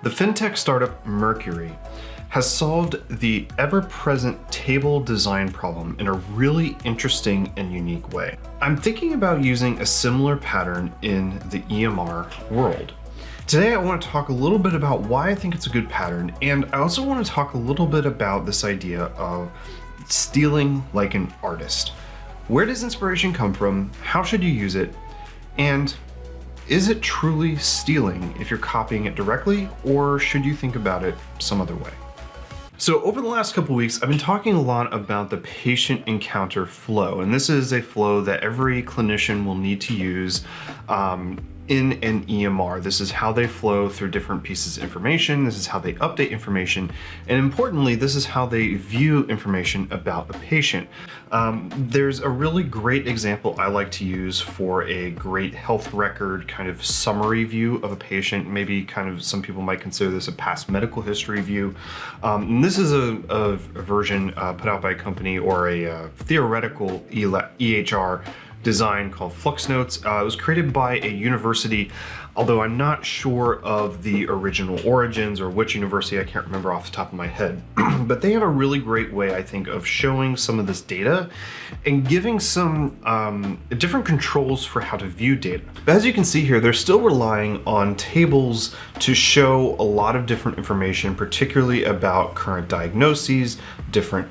The fintech startup Mercury has solved the ever-present table design problem in a really interesting and unique way. I'm thinking about using a similar pattern in the EMR world. Today I want to talk a little bit about why I think it's a good pattern, and I also want to talk a little bit about this idea of stealing like an artist. Where does inspiration come from? How should you use it? And is it truly stealing if you're copying it directly, or should you think about it some other way? So over the last couple weeks, I've been talking a lot about the patient encounter flow, and this is a flow that every clinician will need to use in an EMR. This is how they flow through different pieces of information. This is how they update information. And importantly, this is how they view information about a patient. There's a really great example I like to use for a great health record kind of summary view of a patient. Maybe kind of some people might consider this a past medical history view. And this is a version put out by a company or a theoretical EHR design called Flux Notes. It was created by a university, although I'm not sure of the original origins or which university, I can't remember off the top of my head. But they have a really great way, I think, of showing some of this data and giving some different controls for how to view data. But as you can see here, they're still relying on tables to show a lot of different information, particularly about current diagnoses, different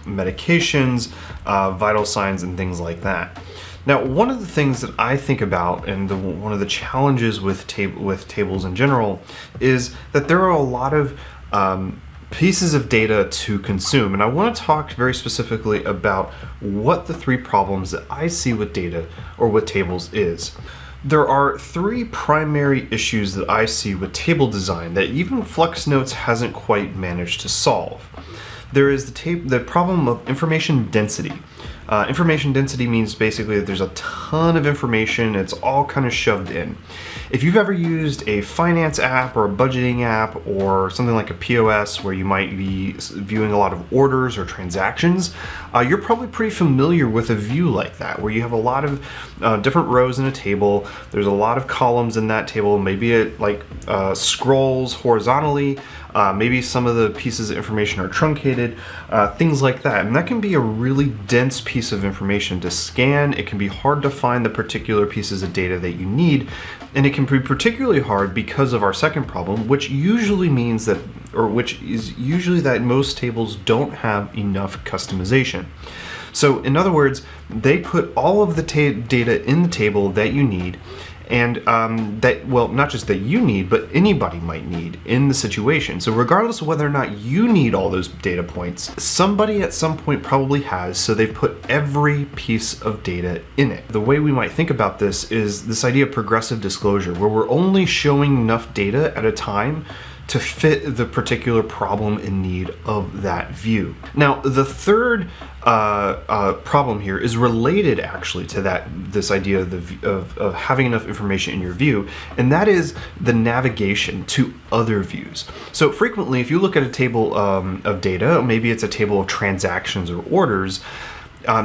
medications, vital signs, and things like that. Now, one of the things that I think about, and one of the challenges with tables in general, is that there are a lot of pieces of data to consume. And I want to talk very specifically about what the three problems that I see with data or with tables is. There are three primary issues that I see with table design that even Flux Notes hasn't quite managed to solve. There is the problem of information density. Information density means basically that there's a ton of information, it's all kind of shoved in. If you've ever used a finance app or a budgeting app or something like a POS where you might be viewing a lot of orders or transactions, you're probably pretty familiar with a view like that, where you have a lot of different rows in a table. There's a lot of columns in that table. Maybe it scrolls horizontally. Maybe some of the pieces of information are truncated, things like that. And that can be a really dense piece of information to scan. It can be hard to find the particular pieces of data that you need. And it can be particularly hard because of our second problem, which usually means that, or which is usually that most tables don't have enough customization. So in other words, they put all of the data in the table that you need, and not just that you need, but anybody might need in the situation. So regardless of whether or not you need all those data points, somebody at some point probably has, so they've put every piece of data in it. The way we might think about this is this idea of progressive disclosure, where we're only showing enough data at a time to fit the particular problem and need of that view. Now, the third problem here is related actually to this idea of having enough information in your view, and that is the navigation to other views. So frequently, if you look at a table of data, maybe it's a table of transactions or orders,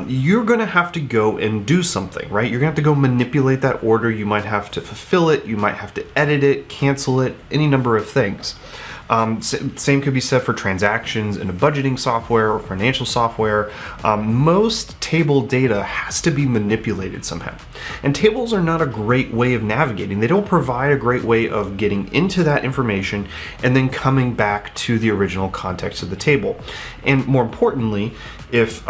you're going to have to go and do something, right? You're going to have to go manipulate that order. You might have to fulfill it. You might have to edit it, cancel it, any number of things. Same could be said for transactions in a budgeting software or financial software. Most table data has to be manipulated somehow. And tables are not a great way of navigating. They don't provide a great way of getting into that information and then coming back to the original context of the table. And more importantly, if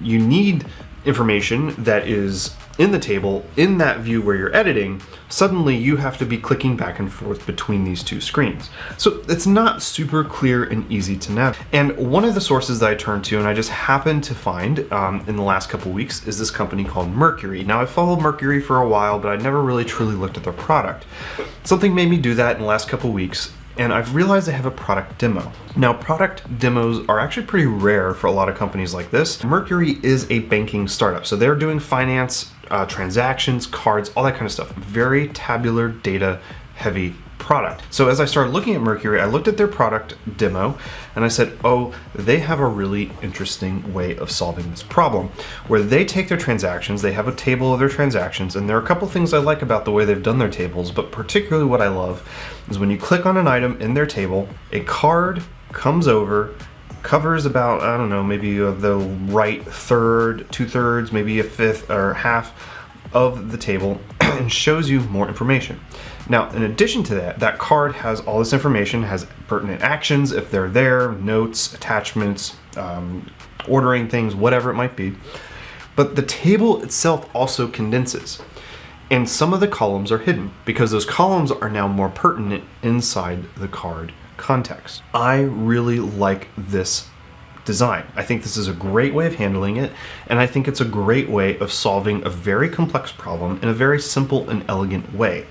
you need information that is in the table, in that view where you're editing, suddenly you have to be clicking back and forth between these two screens. So it's not super clear and easy to navigate. And one of the sources that I turned to, and I just happened to find in the last couple weeks, is this company called Mercury. Now, I followed Mercury for a while, but I never really truly looked at their product. Something made me do that in the last couple weeks, and I've realized they have a product demo. Now, product demos are actually pretty rare for a lot of companies like this. Mercury is a banking startup, so they're doing finance, transactions, cards, all that kind of stuff. Very tabular, data heavy product. So as I started looking at Mercury, I looked at their product demo and I said, oh, they have a really interesting way of solving this problem where they take their transactions, they have a table of their transactions, and there are a couple things I like about the way they've done their tables, but particularly what I love is when you click on an item in their table, a card comes over, covers about, I don't know, maybe the right third, 2/3, maybe a fifth or half of the table and shows you more information. Now, in addition to that, that card has all this information, has pertinent actions if they're there, notes, attachments, ordering things, whatever it might be. But the table itself also condenses. And some of the columns are hidden because those columns are now more pertinent inside the card context. I really like this design. I think this is a great way of handling it, and I think it's a great way of solving a very complex problem in a very simple and elegant way.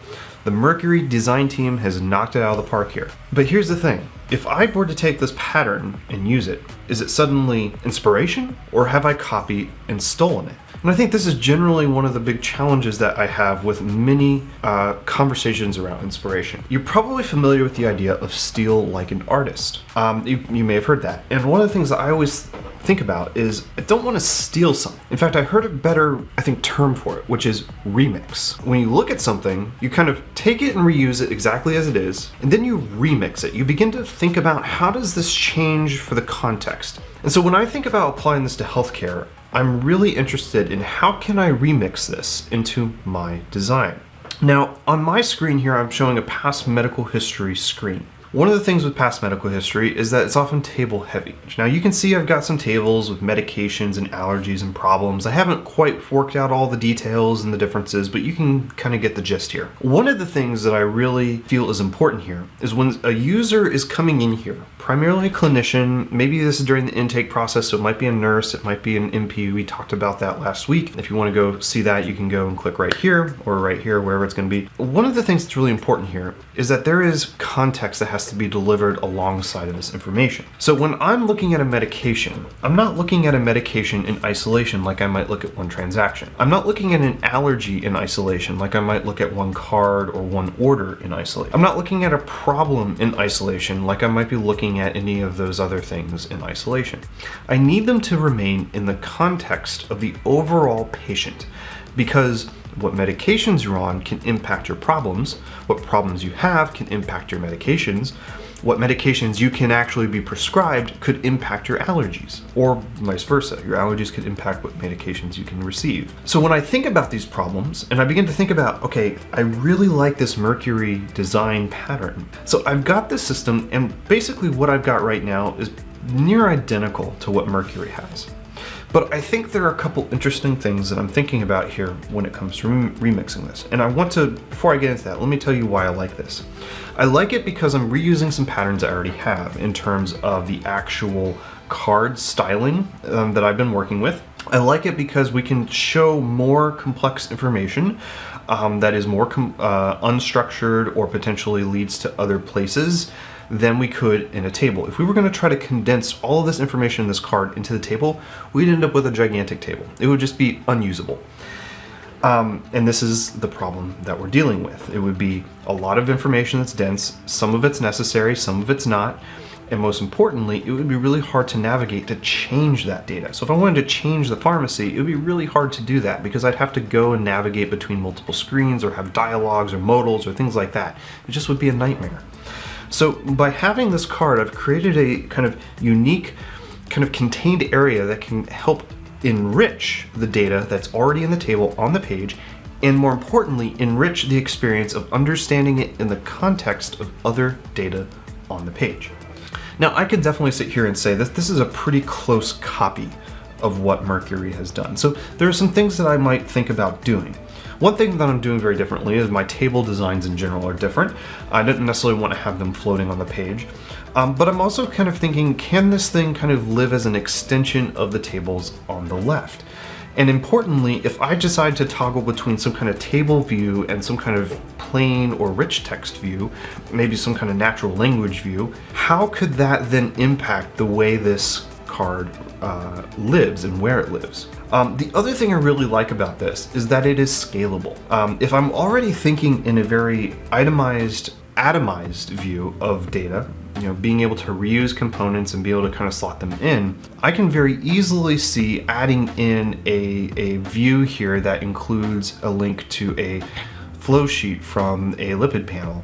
The Mercury design team has knocked it out of the park here. But here's the thing. If I were to take this pattern and use it, is it suddenly inspiration, or have I copied and stolen it? And I think this is generally one of the big challenges that I have with many conversations around inspiration. You're probably familiar with the idea of steal like an artist. You may have heard that. And one of the things that I always think about is I don't want to steal something. In fact, I heard a better, I think, term for it, which is remix. When you look at something, you kind of take it and reuse it exactly as it is, and then you remix it. You begin to think about how does this change for the context. And so when I think about applying this to healthcare, I'm really interested in how can I remix this into my design. Now, on my screen here, I'm showing a past medical history screen. One of the things with past medical history is that it's often table heavy. Now you can see I've got some tables with medications and allergies and problems. I haven't quite worked out all the details and the differences, but you can kind of get the gist here. One of the things that I really feel is important here is when a user is coming in here, primarily a clinician, maybe this is during the intake process, so it might be a nurse, it might be an MP, we talked about that last week. If you want to go see that, you can go and click right here or right here, wherever it's going to be. One of the things that's really important here is that there is context that has to be delivered alongside of this information. So when I'm looking at a medication, I'm not looking at a medication in isolation like I might look at one transaction. I'm not looking at an allergy in isolation like I might look at one card or one order in isolation. I'm not looking at a problem in isolation like I might be looking at any of those other things in isolation. I need them to remain in the context of the overall patient, because what medications you're on can impact your problems, what problems you have can impact your medications, what medications you can actually be prescribed could impact your allergies, or vice versa. Your allergies could impact what medications you can receive. So when I think about these problems, and I begin to think about, okay, I really like this Mercury design pattern. So I've got this system, and basically what I've got right now is near identical to what Mercury has. But I think there are a couple interesting things that I'm thinking about here when it comes to remixing this. And I want to, before I get into that, let me tell you why I like this. I like it because I'm reusing some patterns I already have in terms of the actual card styling that I've been working with. I like it because we can show more complex information that is more unstructured or potentially leads to other places than we could in a table. If we were going to try to condense all of this information in this card into the table, we'd end up with a gigantic table. It would just be unusable. And this is the problem that we're dealing with. It would be a lot of information that's dense, some of it's necessary, some of it's not, and most importantly, it would be really hard to navigate to change that data. So if I wanted to change the pharmacy, it would be really hard to do that because I'd have to go and navigate between multiple screens or have dialogues or modals or things like that. It just would be a nightmare. So by having this card, I've created a kind of unique, kind of contained area that can help enrich the data that's already in the table on the page, and more importantly, enrich the experience of understanding it in the context of other data on the page. Now, I could definitely sit here and say that this is a pretty close copy of what Mercury has done. So there are some things that I might think about doing. One thing that I'm doing very differently is my table designs in general are different. I didn't necessarily want to have them floating on the page, but I'm also kind of thinking, can this thing kind of live as an extension of the tables on the left? And importantly, if I decide to toggle between some kind of table view and some kind of plain or rich text view, maybe some kind of natural language view, how could that then impact the way this card lives and where it lives? The other thing I really like about this is that it is scalable. If I'm already thinking in a very itemized atomized view of data, being able to reuse components and be able to kind of slot them in, I can very easily see adding in a view here that includes a link to a flow sheet from a lipid panel,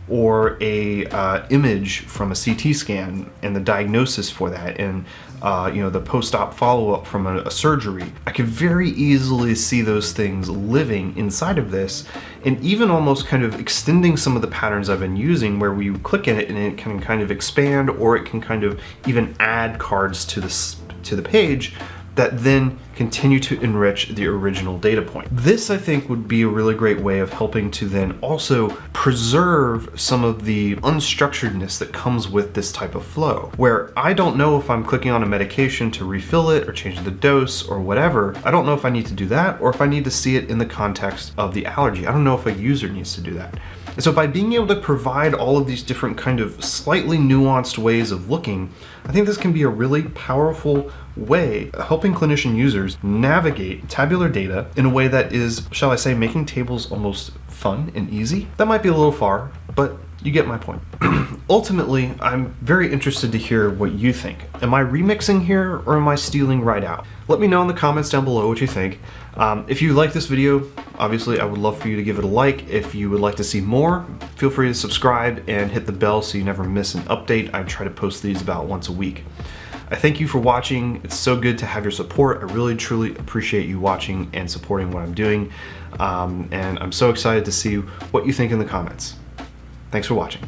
or a image from a CT scan and the diagnosis for that, and the post-op follow-up from a surgery. I could very easily see those things living inside of this, and even almost kind of extending some of the patterns I've been using, where we click in it and it can kind of expand, or it can kind of even add cards to the page that then continue to enrich the original data point. This, I think, would be a really great way of helping to then also preserve some of the unstructuredness that comes with this type of flow, where I don't know if I'm clicking on a medication to refill it or change the dose or whatever. I don't know if I need to do that, or if I need to see it in the context of the allergy. I don't know if a user needs to do that. And so by being able to provide all of these different kind of slightly nuanced ways of looking, I think this can be a really powerful way of helping clinician users navigate tabular data in a way that is, shall I say, making tables almost fun and easy. That might be a little far, but you get my point. Ultimately, I'm very interested to hear what you think. Am I remixing here, or am I stealing right out? Let me know in the comments down below what you think. If you like this video, obviously I would love for you to give it a like. If you would like to see more, feel free to subscribe and hit the bell so you never miss an update. I try to post these about once a week. I thank you for watching. It's so good to have your support. I really, truly appreciate you watching and supporting what I'm doing. And I'm so excited to see what you think in the comments. Thanks for watching.